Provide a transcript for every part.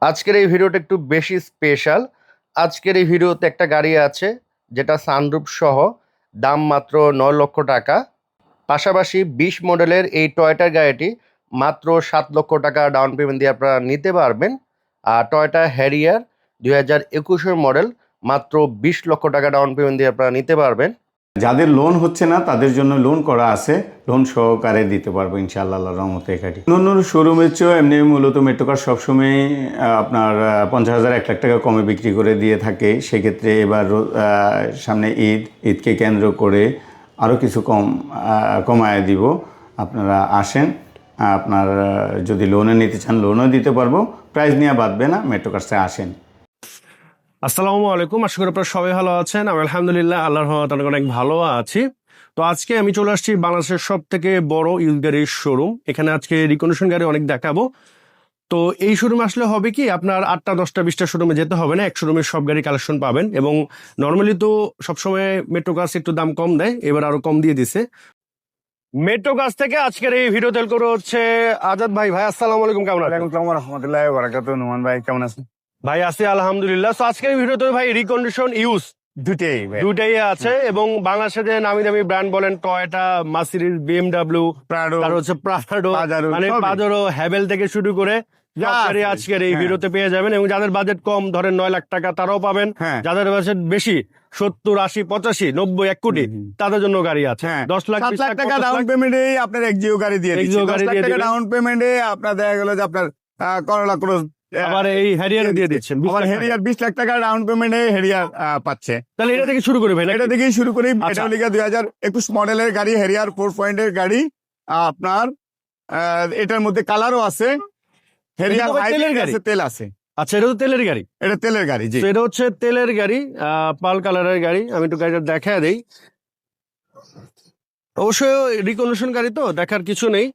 আজকের এই ভিডিওটা একটু বেশি স্পেশাল। আজকের এই ভিডিওতে একটা গাড়ি আছে যেটা সানরুফ সহ, দাম মাত্র 9 লক্ষ টাকা। পাশাপাশি 20 মডেলের এই টয়োটার গাড়িটি মাত্র 7 লক্ষ টাকা ডাউন পেমেন্ট দিয়ে আপনারা নিতে পারবেন। আর টয়োটা হ্যারিয়ার 2021-এর মডেল মাত্র 20 লক্ষ টাকা ডাউন পেমেন্ট দিয়ে আপনারা নিতে পারবেন। যাদের লোন হচ্ছে না তাদের জন্য লোন করা আছে, লোন সহকারে দিতে পারবো ইনশাআল্লাহ আল্লাহর রহমতে। এখানে অন্য শোরুমের চেয়েও এমনি মূলত মেট্রো কার সবসময় আপনার 50,000 1 লাখ টাকা কমে বিক্রি করে দিয়ে থাকে। সেক্ষেত্রে এবার সামনে ঈদকে কেন্দ্র করে আরও কিছু কমায় দিব। আপনারা আসেন, আপনার যদি লোনে নিতে চান লোনও দিতে পারবো, প্রাইস নিয়ে বাঁধবে না, মেট্রো কার্সে আসেন। আসসালামু আলাইকুম, আশা করি আপনারা সবাই ভালো আছেন। আমি আলহামদুলিল্লাহ আল্লাহর রহমতে অনেক ভালো আছি। তো আজকে আমি চলে আসছি বাংলাদেশের সব থেকে বড় ইউজ গাড়ির শোরুম। এখানে আজকে রিকন্ডিশন গাড়ি অনেক দেখাবো। তো এই শোরুমে আসলে হবে কি, আপনার 8টা 10টা 20টা শোরুমে যেতে হবে না, এক শোরুমের সব গাড়ি কালেকশন পাবেন। এবং নর্মালি তো সবসময় মেট্রো কার্স একটু দাম কম দেয়, এবার আরো কম দিয়ে দিছে। মেট্রো কার্স থেকে আজকের এই ভিডিও তেল করে হচ্ছে আজাদ ভাই। ভাই আসসালামু আলাইকুম, কেমন আছেন? ওয়ালাইকুম আসসালাম রহমতুল্লাহ বারাকাতুহু। নোমান ভাই কেমন আছেন? ভাই আছি আলহামদুলিল্লাহ। তো আজকের এই ভিডিওতে ভাই রিকন্ডিশন ইউজ দুটেই ভাই, দুটাই আছে। এবং বাংলাদেশে যে নামি দামি ব্র্যান্ড বলেন, টয়োটা, মার্সিডিজ, বিএমডব্লিউ, প্রাডো, তার হচ্ছে প্রাডো, পাজারো, মানে সবই। পাজারো, হ্যাভেল থেকে শুরু করে যা সব গাড়ি আছে। আজকের এই হ্যাঁ। ভিডিওতে পেয়ে যাবেন। এবং যাদের বাজেট কম, ধরেন 9 লাখ টাকা, তারাও পাবেন। হ্যাঁ। যাদের বাজেট বেশি 70, 80, 85, 90, 1 কোটি, তাদের জন্য গাড়ি আছে। হ্যাঁ, 10 লাখ, 7 20 লাখ লাখ, টাকা 50 ডাউন লাখ। পেমেন্টে আপনার এক্সিও গাড়ি দিয়ে দিচ্ছি। এক্সিও 10 গাড়ি লাখ দিয়ে টাকা দিবেন। ডাউন পেমেন্টে আপনার দেখা গেল যে আপনার করলা ক্রস, আবার এই হ্যারিয়ার দিয়ে দিচ্ছেন 20 আবার লাখ টাকা। হেরিয়ার 20 লাখ টাকা ডাউন পেমেন্টে হেরিয়ার পাচ্ছে। তাহলে এটা থেকে শুরু করে ভাই নাকি? এটা থেকেই শুরু করি। আচ্ছা। এটা হলো 2021 মডেলের গাড়ি, হেরিয়ার 4 পয়েন্টের গাড়ি। আপনার এটার মধ্যে কালারও আছে, হেরিয়ার এটা তো ভাই তেলের হাইব্রিড গাড়ি। আছে, তেল আছে। আচ্ছা, এটা তো তেলের গাড়ি। এটা তেলের গাড়ি, জি। তো এটা হচ্ছে তেলের গাড়ি, পাল কালারের গাড়ি। আমি একটু গাড়িটা দেখা দেই। অবশ্যই রিকন্ডিশন গাড়ি তো দেখার কিছু নেই,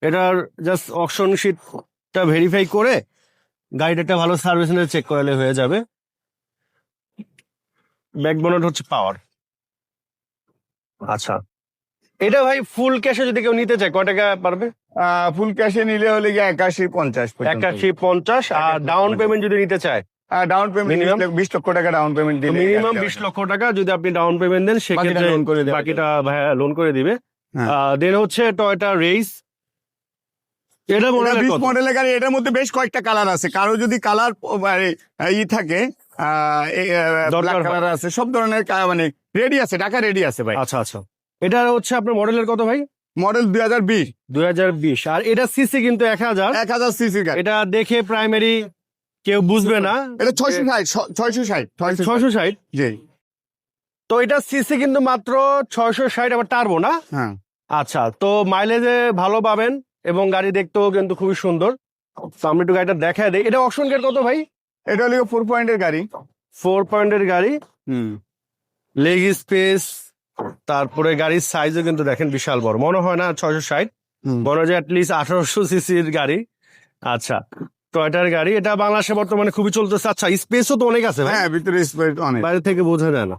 এটার জাস্ট অকশন শিটটা ভেরিফাই করে গাড়িটা একটা ভালো সার্ভিস নিয়ে চেক করালে হয়ে যাবে। ব্যাকবোনেট হচ্ছে পাওয়ার। আচ্ছা, এটা ভাই ফুল ক্যাশে যদি কেউ নিতে চায় কয় টাকা পারবে? ফুল ক্যাশে নিলে হলে গিয়ে 81-50 81-50। আর ডাউন পেমেন্ট যদি নিতে চায়, ডাউন পেমেন্ট Minimum? 20 লক্ষ টাকা ডাউন পেমেন্ট দিলে মিনিমাম 20 লক্ষ টাকা যদি আপনি ডাউন পেমেন্ট দেন, সেক্ষেত্রে loan করে দেওয়া বাকিটা ভাইয়া লোন করে দিবে। হ্যাঁ। দেন হচ্ছে টয়োটা রেস। এটা মনে হয় 20 কত? মডেলের গাড়ি, এটার মধ্যে বেশ কয়েকটা কালার আছে। কারো যদি কালার থাকে, দরকার ব্ল্যাক হয়। কালার আছে, সব ধরনের মানে রেডি আছে, টাকা রেডি আছে ভাই। আচ্ছা আচ্ছা, এটা হচ্ছে আপনার মডেলের কত ভাই? মডেল 2020, 2020। আর এটা সিসি কিন্তু 1000। 1000 সিসির গাড়ি। এটা দেখে প্রাইমারি কেউ বুঝবে না। এটা 660 660। জি। তো এটা সিসি কিন্তু মাত্র 660, আবার টার্বো না? হ্যাঁ, আচ্ছা, তো মাইলেজে ভালো পাবেন এবং গাড়ি দেখতেও কিন্তু খুবই সুন্দর। তো আমি একটু গাড়িটা দেখায় দিই। এটা অকশন গেট কত ভাই? এটা হলো 4 পয়েন্টের গাড়ি। 4 পয়েন্টের গাড়ি। হুম। লেগ স্পেস, তারপরে গাড়ির সাইজও কিন্তু দেখেন বিশাল বড়। মনে হয় না 660, মনে হয় অ্যাটলিস্ট 1800 সিসির গাড়ি। আচ্ছা, টয়োটার গাড়ি, এটা বাংলাদেশে বর্তমানে খুবই চলতেছে। আচ্ছা, স্পেসও তো অনেক আছে ভাই, হ্যাঁ, ভিতরে স্পেস অনেক। বাইরে থেকে বোঝা যায় না।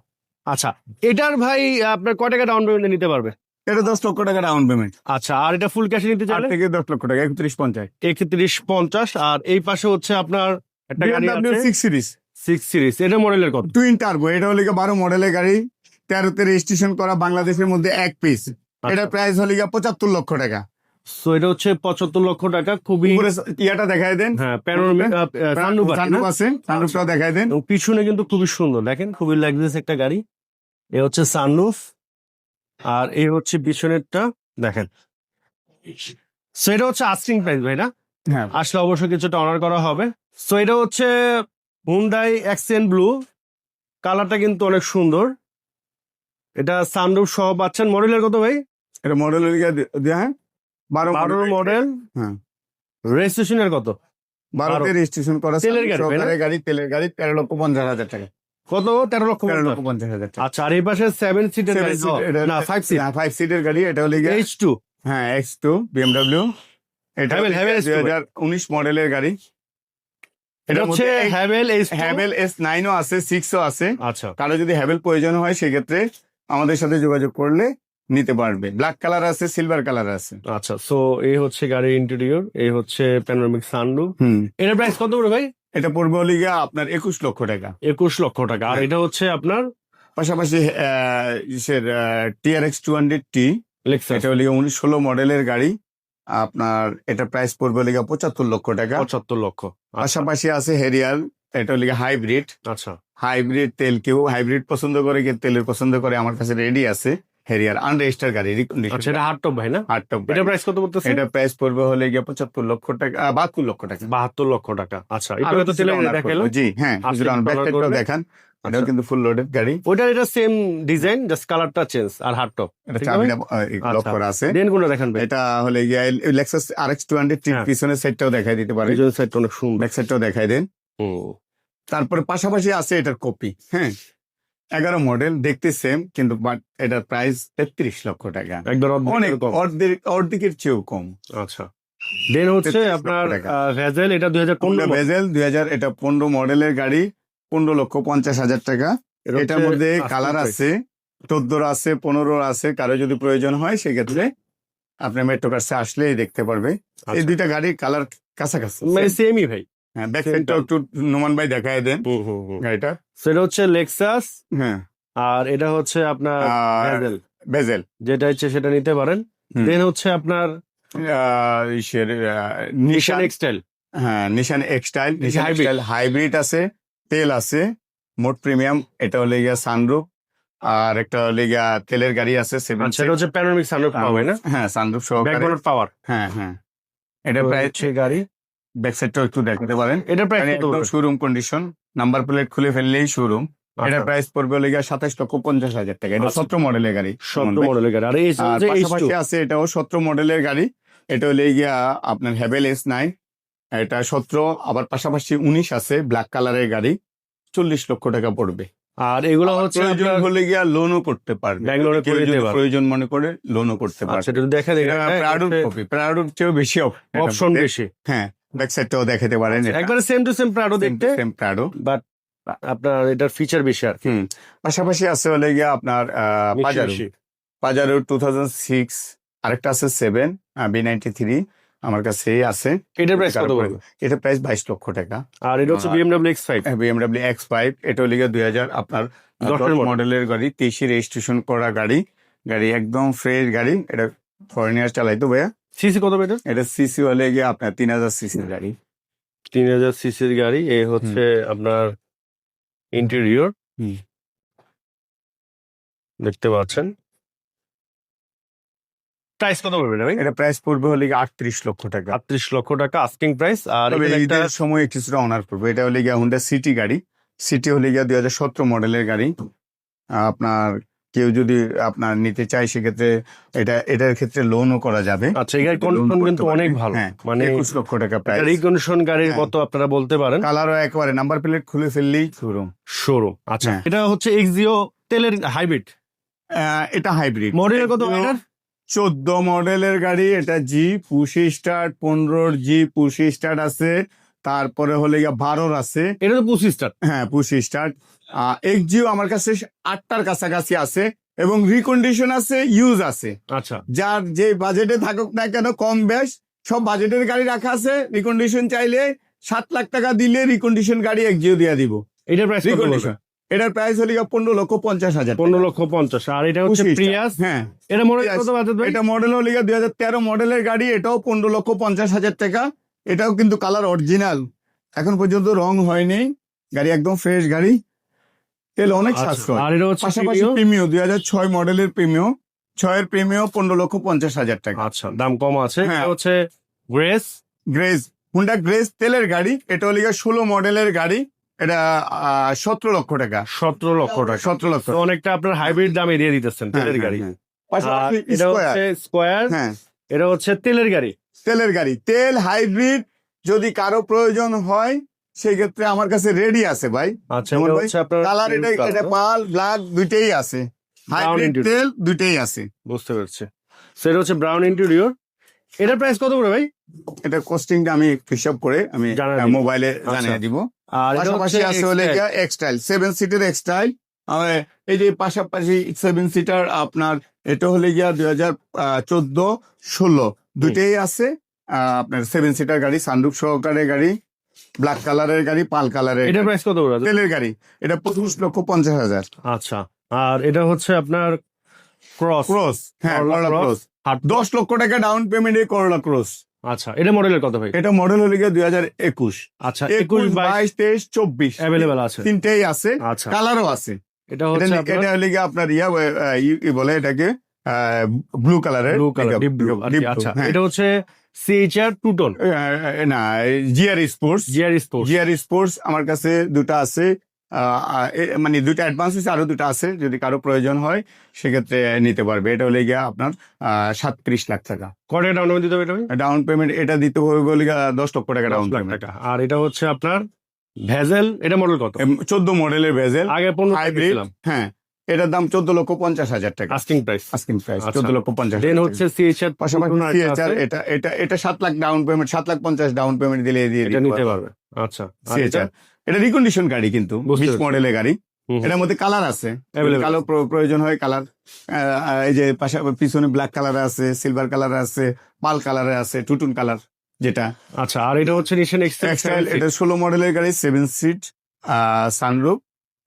আচ্ছা, এটার ভাই আপনার কয় টাকা ডাউন পেমেন্টে নিতে পারবে? এটা 10 লক্ষ টাকা ডাউন পেমেন্ট। আচ্ছা, আর এটা ফুল ক্যাশে নিতে 8 চাইলে থেকে 10 লক্ষ টাকা, 31-50। 31-50। আর এই পাশে হচ্ছে আপনার একটা গাড়ি BMW আছে 6 সিরিজ 6 সিরিজ। এটা মডেলের কত? Twin turbo. এটা হলো 12 মডেলের গাড়ি, 13তে রেজিস্ট্রেশন করা, বাংলাদেশের মধ্যে এক পিস। এটার প্রাইস হলো 75 লক্ষ টাকা। সো এটা হচ্ছে 75 লক্ষ টাকা। খুবই উপরে ইয়াটা দেখায় দেন, হ্যাঁ, প্যানোরামিক সানরুফ আছে, সানরুফটাও দেখায় দেন। এবং পিছনে কিন্তু খুবই সুন্দর, দেখেন খুবই লাক্সারিয়াস একটা গাড়ি। এ হচ্ছে সানরুফ, আর এই হচ্ছে পিছনেরটা দেখেন। সো এটা হচ্ছে আস্কিং প্রাইস ভাই না? হ্যাঁ, আসলে অবশ্যই কিছুটা অনার করা হবে। সো এটা হচ্ছে হুন্ডাই অ্যাকসেন্ট ব্লু, কালারটা কিন্তু অনেক সুন্দর। এটা সানরুফ সহ পাচ্ছেন। মডেলের কত ভাই? এটা মডেল হলো হ্যাঁ 12 মডেল। হ্যাঁ, রেজিস্ট্রেশনের কত? 12তে রেজিস্ট্রেশন করা, তেলের গাড়ি, তাই না? সরকারের গাড়ি, তেলের গাড়ি। 13,50,000 টাকা। কত? 13,50,000 টাকা। আচ্ছা, আর এই পাশে 7 সিটের গাড়ি, না 5 সিট, 5 সিটের গাড়ি। এটা হলো H2। হ্যাঁ, X2 BMW। এটা হ্যাভেল H2 2019 মডেলের গাড়ি। এটা হচ্ছে হ্যাভেল H2। হ্যাভেল S9 ও আছে, 6 ও আছে। আচ্ছা, কারো যদি হ্যাভেল প্রয়োজন হয় সেক্ষেত্রে আমাদের সাথে যোগাযোগ করলে নিতে পারবে। ব্ল্যাক কালার আছে, সিলভার কালার আছে। আচ্ছা, সো এই হচ্ছে গাড়ির ইন্টেরিয়র, এই হচ্ছে প্যানোরামিক সানরুফ। এটার প্রাইস কত করে ভাই? এটা পড়বে হলে গিয়া আপনার 21 লক্ষ টাকা। 21 লক্ষ টাকা। আর এটা হচ্ছে আপনার পাশাপাশি TRX 200T, লেক্সাস এটা হলে 16 মডেলের গাড়ি। আপনার এটা প্রাইস পড়বে হলে গিয়া 75 লক্ষ টাকা। 75 লক্ষ। আচ্ছা পাশাপাশি আছে হেরিয়ার, এটা হলে হাইব্রিড। আচ্ছা, হাইব্রিড তেল, কেউ হাইব্রিড পছন্দ করে, কেউ তেলের পছন্দ করে, আমার কাছে রেডি আছে হেরিয়ার আনরেজিস্টার্ড গাড়ি। আচ্ছা, এটা হার্ড টপ ভাই না? Hard top. এটা প্রাইস কত পড়তেছে? এটা প্রাইস পড়বে হলে গিয়ে 75 লক্ষ টাকা, 72 লক্ষ টাকা। 72 লক্ষ টাকা। আচ্ছা, আরো এটা তো কিছুটা তেলে honor দেখালো। করবো। জি হ্যাঁ, আর কিছুটা একটু ব্যাক honor সাইডটাও করবে। দেখান। এটাও আচ্ছা। কিন্তু ফুল লোডেড গাড়ি। ওইটার এটা সেম ডিজাইন, জাস্ট কালারটা চেঞ্জ আর হার্ড টপ। এটা চাবিটা লক করা আছে। দেন কোনটা দেখান ভাই? এটা হলে গিয়ে লেক্সাস RX 200 হ্যাঁ। পিছনের সাইডটাও দেখাই দিতে পারে, পিছনের সাইডটা অনেক সুন্দর। ব্যাক সাইডটাও দেখাই দেন। তারপরে পাশাপাশি আছে এটার কপি, হ্যাঁ 11 মডেল, দেখতে সেম কিন্তু বাট এটার প্রাইস 33 লক্ষ টাকা। একবার অনেক কম। অর্ধেকের চেয়েও কম। আচ্ছা, দেন হচ্ছে 33 লক্ষ আপনার টাকা। ভেজেল, এটা 2015 মডেল। ভেজেল 2000, এটা 15 মডেলের গাড়ি, 15,50,000 টাকা। এটার মধ্যে কালার আছে 14 আছে, 15 আছে। কারো যদি প্রয়োজন হয় সেক্ষেত্রে আপনি মেট্রো কার্সে আসলেই দেখতে পারবে। এই দুইটা গাড়ির কালার কাছাকাছি। মানে সেমই ভাই। হ্যাঁ, ব্যাক সাইডটাও একটু নোমান ভাই দেখায় দেন গাড়িটা। সেটা হচ্ছে লেক্সাস, হ্যাঁ, আর এটা হচ্ছে আপনার আর ভেজেল, বেজেল। যেটা ইচ্ছে সেটা নিতে পারেন। হুম। দেন হচ্ছে আপনার নিশান নিশান, এক্সটাইল। হ্যাঁ নিশান এক্সটাইল, নিশান hybrid। এক্সটাইল হাইব্রিড আছে, তেল আছে, মোট প্রিমিয়াম। এটা হলে গিয়া সানরুফ, আর একটা হলে গিয়া তেলের গাড়ি আছে 7 আচ্ছা, এটা হচ্ছে প্যানোরামিক সানরুফ পাবে না? হ্যাঁ সানরুফ সহকারে। ব্যাকবোর্ড পাওয়ার। হ্যাঁ হ্যাঁ, এটা তো প্রায় হচ্ছে গাড়ি, ব্যাক সাইডটাও একটু দেখাতে পারেন। এটা প্রাইস কত একদম পড়বে? শোরুম কন্ডিশন, নাম্বার প্লেট খুলে ফেললেই শোরুম। এটা আচ্ছা, প্রাইস পড়বে হলে গিয়া 27,50,000 টাকা। এটা আচ্ছা। 17 মডেলের গাড়ি। 17 মডেলের গাড়ি। আর এই আর যে পাশাপাশি H2 আছে এটাও 17 মডেলের গাড়ি। এটা হলে গিয়া আপনার হ্যাভেল S9, এটা 17। আবার পাশাপাশি 19 আছে, ব্ল্যাক কালারের গাড়ি, 40 লক্ষ টাকা পড়বে। আর এগুলো হচ্ছে প্রয়োজন আপনার হলে গিয়া লোনও করতে পারবে, ব্যাংক লোনে কেউ করে যদি দিতে পারবে। প্রয়োজন মনে করে লোনও করতে পারবে। আচ্ছা, এটা দেখা দেখে প্রাউড কপি, প্রাউড চেয়েও বেশি অপশন বেশি। হ্যাঁ, ব্যাক সাইডটাও দেখাতে পারেন। একবারে সেম টু সেম প্রাডো দেখতে, সেম প্রাডো, বাট আপনার এটার ফিচার বেশি আর কি। পাশাপাশি আছে হলে গিয়া আপনার পাজারো, বেশি। পাজারো 2006, আরেকটা আছে 7 B93, আমার কাছে আছে। এটার প্রাইস কত তারপরে পড়বে? এটা প্রাইস 22 লক্ষ টাকা। আর এটা হচ্ছে আর- BMW X5। BMW X5, এটা হলে গিয়া 2000 আপনার 10 10 model। মডেলের গাড়ি, 23 রেজিস্ট্রেশন করা গাড়ি। গাড়ি একদম ফ্রেশ গাড়ি। এটা ফরেনিয়ার চালাইতো ভাইয়া। সিসি কত এটা? এটা সিসি হলে গিয়ে আপনার 3000 সিসির গাড়ি। 3000 সিসির গাড়ি। এই হচ্ছে আপনার ইন্টেরিয়র, হুম। দেখতে পাচ্ছেন। প্রাইস কত পড়বে ভাই? এটা প্রাইস পড়বে হলে গিয়ে 38 লক্ষ টাকা। 38 লক্ষ টাকা আস্কিং প্রাইস। আর তবে এখানে একটা ঈদের সময় কিছুটা অনার করবে। এটা হলে গিয়া হুন্ডা সিটি গাড়ি। সিটি হলে গিয়া 2017 মডেলের গাড়ি। আপনার কেউ যদি আপনার নিতে চায় সেক্ষেত্রে এটার ক্ষেত্রে লোনও করা যাবে। আচ্ছা, এই গাড়ির লোন কন্ডিশন করতে কিন্তু পারবে। অনেক ভালো। হ্যাঁ, মানে 21 লক্ষ টাকা প্রাইস। রিকন্ডিশন গাড়ির হ্যাঁ। মতো আপনারা বলতে পারেন। কালারও একেবারে নাম্বার প্লেট খুলে ফেললেই শোরুম। শোরুম। আচ্ছা, হ্যাঁ। এটা হচ্ছে এক্সিও তেলের হাইব্রিড। এটা হাইব্রিড মডেল কত এটার? 14 মডেলের গাড়ি। এটা জি পুশি স্টার্ট, 15 জি পুশি স্টার্ট আছে। তারপরে হলে গিয়া 12 আছে। এটা তো 25 স্টার। হ্যাঁ, পুশি স্টার্ট। এক্সজিও আমার কাছে 8টার কাছাকাছি আছে, এবং রিকন্ডিশন আছে, ইউজ আছে। আচ্ছা, যার যে বাজেটে থাকুক না কেন, কম বেশ সব বাজেটের গাড়ি রাখা আছে। রিকন্ডিশন চাইলে 7 লাখ টাকা দিলে রিকন্ডিশন গাড়ি এক্সজিও দিয়া দিব। এটার প্রাইস কত রিকন্ডিশন এটার প্রাইস হলে গিয়া 15,50,000 টাকা। 15,50,000। আর এটা হচ্ছে পুশি স্টার্ট। প্রিয়াস। হ্যাঁ, এটা মডেল Prius। কত বাজেট ভাই? এটা মডেল হলে গিয়া 2013 মডেলের গাড়ি। এটাও 15,50,000 টাকা। এটাও কিন্তু কালার অরিজিনাল, এখন পর্যন্ত রং হয়নি। গাড়ি একদম ফ্রেশ গাড়ি, তেল অনেক আচ্ছা, সাশ্রয়। আর এটা হচ্ছে পাশাপাশি Premio। প্রিমিও 2006 মডেলের প্রিমিও, 6 প্রিমিও 15,50,000 টাকা। আচ্ছা, দাম কম আছে। হ্যাঁ। এটা হচ্ছে গ্রেস। গ্রেজ, হুন্ডা গ্রেজ তেলের গাড়ি। এটা হলে গিয়া 16 মডেলের গাড়ি। এটা 17 লক্ষ টাকা। 17 লক্ষ টাকা। 17 লক্ষ। তো অনেকটা আপনার হাইব্রিড দামে দিয়ে দিতেছেন তেলের হ্যাঁ, গাড়ি। হ্যাঁ। আর পাশাপাশি এটা Square, হচ্ছে স্কোয়ার। হ্যাঁ এটা হচ্ছে তেলের গাড়ি। তেলের গাড়ি, তেল হাইব্রিড যদি কারো প্রয়োজন হয় সেই ক্ষেত্রে আমার কাছে রেডি আছে ভাই। আচ্ছা, যেমন এটা ভাই, হচ্ছে আপনার কালার এটা পাল ব্ল্যাক দুইটাই আছে, হাইব্রিড interior। তেল দুইটাই আছে। বুঝতে পারছি। সেটা হচ্ছে ব্রাউন ইন্টেরিয়র। এটার প্রাইস কত করে ভাই? এটা কস্টিংটা আমি হিসাব করে আমি জানাই দিন। মোবাইলে আচ্ছা। জানিয়ে দিব। আর এটা পাশাপাশি হচ্ছে আছে হলে X-Trail। এক্সটাইল 7 সিটের এক্সটাইল, এই যে পাশাপাশি 7 সিটার আপনার এটা হলে গিয়া 2014-16 দুইটাই আছে। আপনার 7 সিটার গাড়ি, সানরুফ সহকারে গাড়ি, ব্ল্যাক কালারের গাড়ি, পাল কালারের এটার প্রাইস কত করে? তেলের গাড়ি। এটা 25,50,000। আচ্ছা, আর এটা হচ্ছে আপনার ক্রস। ক্রস, হ্যাঁ, করলা ক্রস। 10 লক্ষ টাকা ডাউন পেমেন্টে করলা ক্রস। আচ্ছা, এটা মডেলের কত ভাই? এটা মডেল হলে গিয়ে 2021। আচ্ছা, 21, 22, 23, 24 অ্যাভেলেবেল আছে। তিনটেই আছে, আচ্ছা, কালারও আছে। এটা হচ্ছে এটা হলে গিয়ে আপনার বলে এটাকে ব্লু কালারের, ব্লু কালার, ডিপ ব্লু। আচ্ছা, এটা হচ্ছে সিএইচআর টু টোন না, GR sports. Sports. GR sports আমার কাছে দুটো আছে, মানে দুটো অ্যাডভান্স হয়েছে, আরো দুটো আছে, যদি কারো প্রয়োজন হয় সেক্ষেত্রে নিতে পারবে। এটা হলে গিয়ে আপনার 37 লাখ টাকা কত টাকা ডাউন পেমেন্ট দিতে হবে এটা ভাই? Down payment. এটা দিতে হবে বলে 10 লক্ষ টাকা ডাউন 10 লাখ পেমেন্ট। টাকা। আর এটা হচ্ছে আপনার ভেজেল, এটা মডেল কত? 14 মডেলের ভেজেল, আগে 15 হাইব্রিড। হ্যাঁ, এটার দাম 14,50,000 টাকা আস্কিং প্রাইস। আস্কিং প্রাইস আচ্ছা। 14,50,000। দেন হচ্ছে সিএইচআর পাশাপাশি CHR, এটা 7 lakh down payment, 7,50,000 down payment দিলে দিয়ে এটা দিতে নিতে পারবে। পারবে। আচ্ছা, আর CHR এটা রিকন্ডিশন গাড়ি, কিন্তু বুঝতে 20 পেরেছি। মডেলের গাড়ি। হুম, এটার মধ্যে কালার আছে, Available কালো প্রয়োজন হয় কালার। এই যে পাশাপাশি পিছনে ব্ল্যাক কালার আছে, সিলভার কালার আছে, পাল কালারে আছে, টুটুন কালার যেটা। আচ্ছা, আর এটা হচ্ছে নিশান এক্সটাইল, এটা 16 মডেলের গাড়ি, 7 সিট, সানরুফ।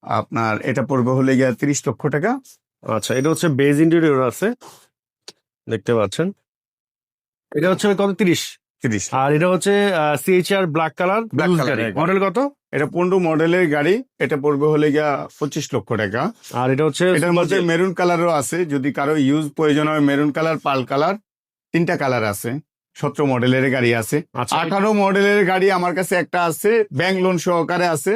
আপনার এটা পড়বে হলে গিয়ে 30 লক্ষ টাকা। আচ্ছা, এটা হচ্ছে বেজ ইন্টেরিয়র আছে, দেখতে পাচ্ছেন। এটা হচ্ছে কত? 30। 30। আর এটা হচ্ছে C-HR black colour, Black color এর গাড়ি। মডেল কত? এটা 15 মডেলের গাড়ি, এটা পড়বে হলে গিয়া 25 লক্ষ টাকা। আর এটা হচ্ছে এটার মধ্যে মেরুন কালারও আছে, যদি কারো ইউজ প্রয়োজন হয়। মেরুন কালার, পাল কালার, 3টা কালার আছে। 17 মডেলের গাড়ি আছে। আচ্ছা, 18 মডেলের গাড়ি আমার কাছে একটা আছে, ব্যাংক লোন সহকারে আছে,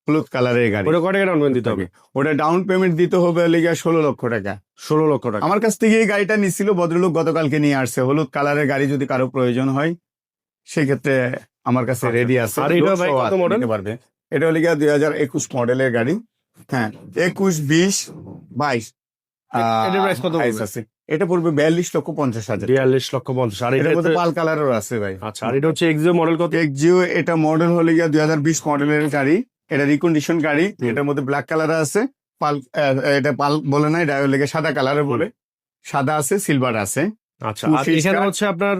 হলুদ কালারের গাড়ি। ওটা কত টাকা ডাউন পেমেন্ট দিতে হবে? ওটা ডাউন পেমেন্ট দিতে হবে হলে গিয়া 16 লক্ষ টাকা। 16 লক্ষ টাকা। আমার কাছ থেকে এই গাড়িটা নিচ্ছিল ভদ্রলোক, গতকালকে নিয়ে আসছে। হলুদ কালারের গাড়ি যদি কারো প্রয়োজন হয় সেক্ষেত্রে আমার কাছে আচ্ছা। রেডি আছে। আর এটা লোক ভাই সহ কত মডেল? নিতে পারবে। এটা হলে গিয়া 2021 মডেলের গাড়ি। হ্যাঁ, 21, 20, 22 এটার প্রাইস কত price পড়বে? আছে। এটা পড়বে 42,50,000। 42,50,000। আর এটার মধ্যে এটা পাল কালারও আছে ভাই। আচ্ছা, আর এটা হচ্ছে এক্সিও মডেল কত? এক্সিও, এটা মডেল হলে গিয়া 2020 মডেলের গাড়ি। এটা রিকন্ডিশন গাড়ি। এটার মধ্যে ব্ল্যাক কালার আছে, পাল, এটা পাল বলে না, এটা হলে গিয়া সাদা কালারে বলে। সাদা আছে, সিলভার আছে। আচ্ছা, Two আর seats এখানে car। হচ্ছে আপনার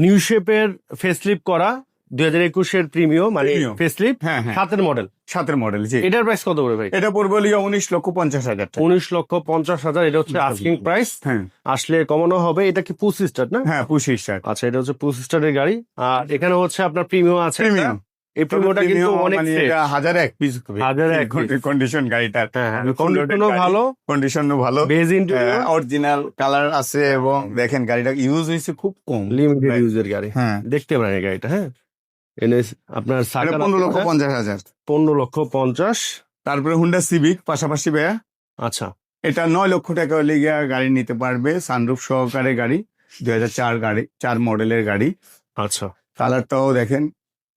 নিউ শেপের ফেসলিপ করা 2021 প্রিমিয়াম, মানে Premium। ফেসলিপ হ্যাঁ, হ্যাঁ, 7 মডেল। 7 মডেল, জি। এটার প্রাইস কত করে ভাই? এটা পড়বে হলে গিয়া 19,50,000 টাকা। 19,50,000। এটা হচ্ছে আস্কিং প্রাইস, হ্যাঁ, আসলে কমানো হবে। এটা কি পুশ স্টার্ট না? হ্যাঁ, 25 টাকা। আচ্ছা, এটা হচ্ছে পুশ স্টার্টের গাড়ি। আর এখানে হচ্ছে আপনার প্রিমিয়াম আছে একটা। প্রিমিয়াম। এই প্রিমিয়ামটা কিন্তু অনেক মানে fresh। এটা 1001 পিস হবে। 1001 piece। কন্ডিশন গাড়িটার। হ্যাঁ, কন্ডিশনও ভালো, কন্ডিশনও ভালো, বেজ ইন্টেরিয়র, অরিজিনাল কালার আছে, এবং দেখেন গাড়িটা ইউজ হয়েছে খুব কম। লিমিটেড ইউজের গাড়ি। হ্যাঁ, দেখতে পারেন এই গাড়িটা। হ্যাঁ, এনে আপনার এটা সাকার 15,50,000। 15,50,000। তারপরে হুন্ডা সিভিক পাশাপাশি ভাইয়া, আচ্ছা, এটা 9 লক্ষ টাকা হলে গিয়া গাড়ি নিতে পারবে, সানরুফ সহকারে গাড়ি, 2004 গাড়ি, 4 মডেলের গাড়ি। আচ্ছা, কালারটাও দেখেন,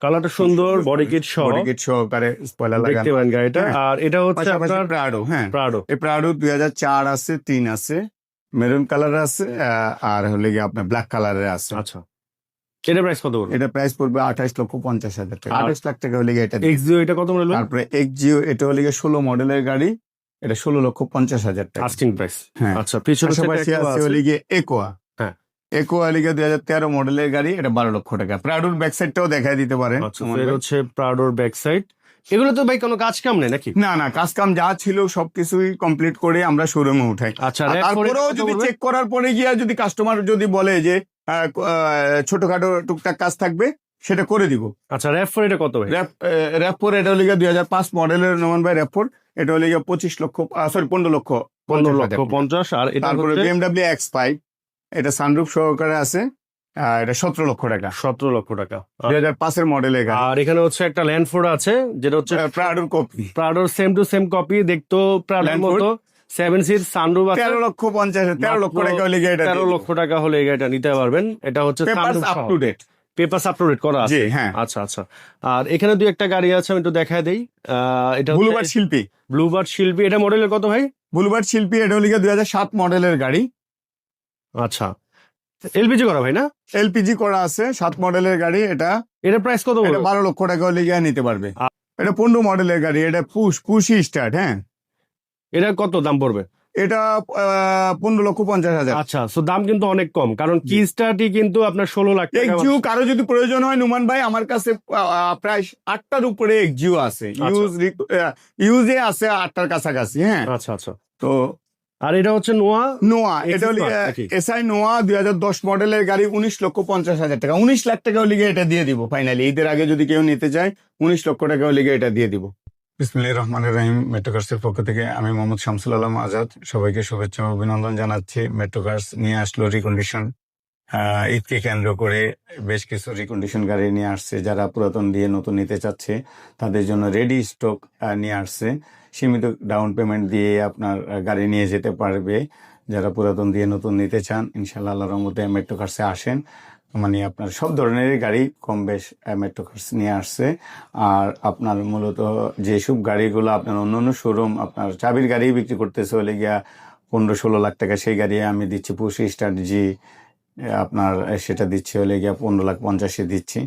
কালারটা সুন্দর, বডি কিট সহ বডি কিট সহকারে, স্পয়লার দেখতে লাগানো। পারেন গাড়িটা। হ্যাঁ। আর এটা হচ্ছে পাশাপাশি আপনার প্রাডো। হ্যাঁ, প্রাডো। এই প্রাডো 2004 আছে, 3 আছে, মেরুন কালার আছে, আর হলে গিয়ে আপনার ব্ল্যাক কালারের আছে। আচ্ছা, এটা প্রাইস কত পড়বে? এটা প্রাইস পড়বে 28,50,000 টাকা। আর 28 লাখ টাকা হলে গিয়ে এটা। এক্সিও এটা কত মডেল? তারপরে এক্সিও, এটা হলে গিয়ে 16 মডেলের গাড়ি, এটা 16,50,000 টাকা। Asking price. হ্যাঁ, আচ্ছা, পিছনে পাশাপাশি আছে হলে গিয়ে একোয়া। হ্যাঁ। একোয়া হলে গিয়ে 2013 মডেলের গাড়ি, এটা 12 লক্ষ টাকা। প্রাডোর ব্যাক সাইডটাও দেখাই দিতে পারেন। আচ্ছা, তো এটা হচ্ছে প্রাডোর ব্যাক সাইড। এগুলো তো ভাই কোনো কাজ কাম নেই নাকি? না, না, কাজ কাম যা ছিল সবকিছুই কমপ্লিট করে আমরা শোরুমে উঠাই। আচ্ছা, আর তারপরেও যদি চেক করার পরে গিয়া যদি কাস্টমার যদি বলে যে ছোটখাটো টুকটাক কাজ থাকবে, সেটা করে দিব। আচ্ছা, র্যাপ ফোর এটা কত ভাই? র্যাপ4 এটা হলে গিয়ে 2005 মডেলের নোমান ভাই র্যাপ4, এটা হলে গিয়ে 15 লক্ষ 15,50,000। আর এটা তারপরে হচ্ছে BMW X5, এটা সানরুফ সহকারে আছে, এটা 17 লক্ষ টাকা, 17 লক্ষ টাকা। 2005 মডেলের গাড়ি। আর এখানে হচ্ছে একটা ল্যান্ডফোর্ড আছে, যেটা হচ্ছে প্রাডোর কপি, প্রাডোর সেম টু সেম কপি, দেখতো প্রাডোর Landford। মতো। 7 সিট সানরুফ আছে। 13 লক্ষ টাকা হলে গিয়ে এটা 13 লক্ষ টাকা হলে এই গাড়িটা নিতে পারবেন। এটা হচ্ছে papers up to date. Papers up to date করা আছে। জি, হ্যাঁ। আচ্ছা, আচ্ছা। আর এখানে দুই একটা গাড়ি আছে, আমি একটু দেখায় দেই। এটা বুলুবার্ড শিল্পী। ব্লুবার্ড শিল্পী, এটা মডেলের কত ভাই? বুলুবার্ড শিল্পী, এটা হলে গিয়ে 2007 মডেলের গাড়ি। আচ্ছা, এলপিজি করা ভাই না? এলপিজি করা আছে, 7 মডেলের গাড়ি। এটা এটা প্রাইস কত এটা বলবো? 12 লক্ষ টাকা হলে গিয়ে নিতে পারবে। এটা 15 মডেলের গাড়ি, এটা পুশি স্টার্ট। হ্যাঁ, এটা কত দাম পড়বে? এটা 15,50,000। আচ্ছা, সো দাম কিন্তু অনেক কম, কারণ কি স্টার্টই কিন্তু আপনার 16 লাখ টাকা। এক্সিউ কারো যদি প্রয়োজন হয় নুমান ভাই, আমার কাছে প্রায় 8টার উপরে এক্সিউ আছে, ইউজে আছে 8টার কাছাকাছি। হ্যাঁ, আচ্ছা আচ্ছা। তো আর এটা হচ্ছে নোয়া নোয়া, এটা হলো নাকি? এসআই নোয়া 2010 মডেলের গাড়ি, 19,50,000 টাকা। 19 লাখ টাকা লিগে এটা দিয়ে দিব ফাইনালি। ঈদের আগে যদি কেউ নিতে চায় 19 লক্ষ টাকা লিগে এটা দিয়ে দিব। বিসমিল্লাহির রহমানির রহিম। মেট্রোকার্সের পক্ষ থেকে আমি মোহাম্মদ শামসুল আলম আজাদ সবাইকে শুভেচ্ছা ও অভিনন্দন জানাচ্ছি। মেট্রোকার্স নিয়ে আসলো রিকন্ডিশন। ঈদকে কেন্দ্র করে বেশ কিছু রিকন্ডিশন গাড়ি নিয়ে আসছে। যারা পুরাতন দিয়ে নতুন নিতে চাচ্ছে তাদের জন্য রেডি স্টক নিয়ে আসছে। সীমিত ডাউন পেমেন্ট দিয়ে আপনার গাড়ি নিয়ে যেতে পারবে। যারা পুরাতন দিয়ে নতুন নিতে চান ইনশাআল্লাহ আল্লাহর রহমতে মেট্রোকার্সে আসেন। মানে আপনার সব ধরনেরই গাড়ি কম বেশ মেট্রোকার্স নিয়ে আসছে। আর আপনার মূলত যেসব গাড়িগুলো আপনার অন্য শোরুম আপনার চাবির গাড়ি বিক্রি করতেছে হলে গিয়া 15-16 লাখ টাকা, সেই গাড়ি আমি দিচ্ছি পুশ স্টার্ট আপনার সেটা দিচ্ছে হলে গিয়া 15,50,000 দিচ্ছি।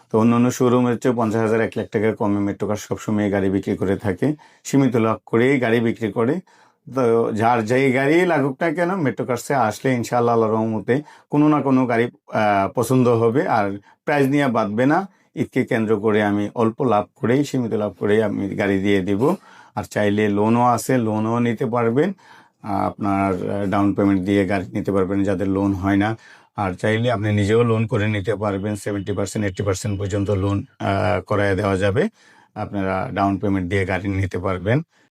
তো অন্য শোরুমের চেয়ে 50,000 1 লাখ টাকা কমে মেট্রোকার সবসময় গাড়ি বিক্রি করে থাকে। সীমিত লাভ করেই গাড়ি বিক্রি করে। তো যার যেই গাড়ি লাগুক না কেন মেট্রোকার্সে আসলে ইনশাআল্লাহ আল্লাহর রহমতে কোনো না কোনো গাড়ি পছন্দ হবে, আর প্রাইস নিয়ে বাঁধবে না। ঈদকে কেন্দ্র করে আমি অল্প লাভ করেই, সীমিত লাভ করেই আমি গাড়ি দিয়ে দিব। আর চাইলে লোনও আছে, লোনও নিতে পারবেন। আপনার ডাউন পেমেন্ট দিয়ে গাড়ি নিতে পারবেন যাদের লোন হয় না। আর চাইলে আপনি নিজেও লোন করে নিতে পারবেন। 70% 80% পর্যন্ত লোন করায় দেওয়া যাবে। আপনারা ডাউন পেমেন্ট দিয়ে গাড়ি নিতে পারবেন।